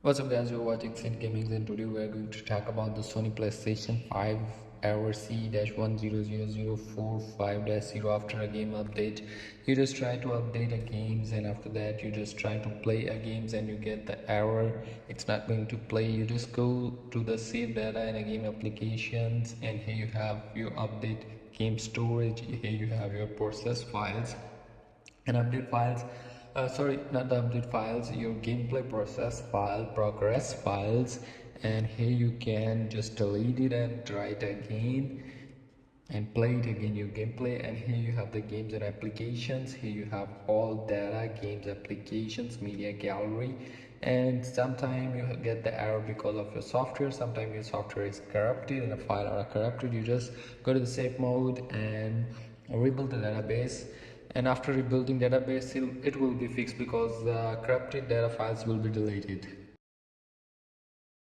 What's up guys, you're watching Sin Gaming and today we are going to talk about the Sony PlayStation 5 error CE-100045-0. After a game update, you just try to update a games, and after that you just try to play a games and you get the error. It's not going to play. You just go to the save data in a game applications, and here you have your update game storage. Here you have your process files and update files. Sorry, not the update files, your gameplay process file, progress files, and here you can just delete it and try it again and play it again, your gameplay. And here you have the games and applications. Here you have all data, games, applications, media gallery. And sometimes you get the error because of your software. Sometimes your software is corrupted and the file are corrupted. You just go to the safe mode and rebuild the database, and after rebuilding database it will be fixed because the corrupted data files will be deleted.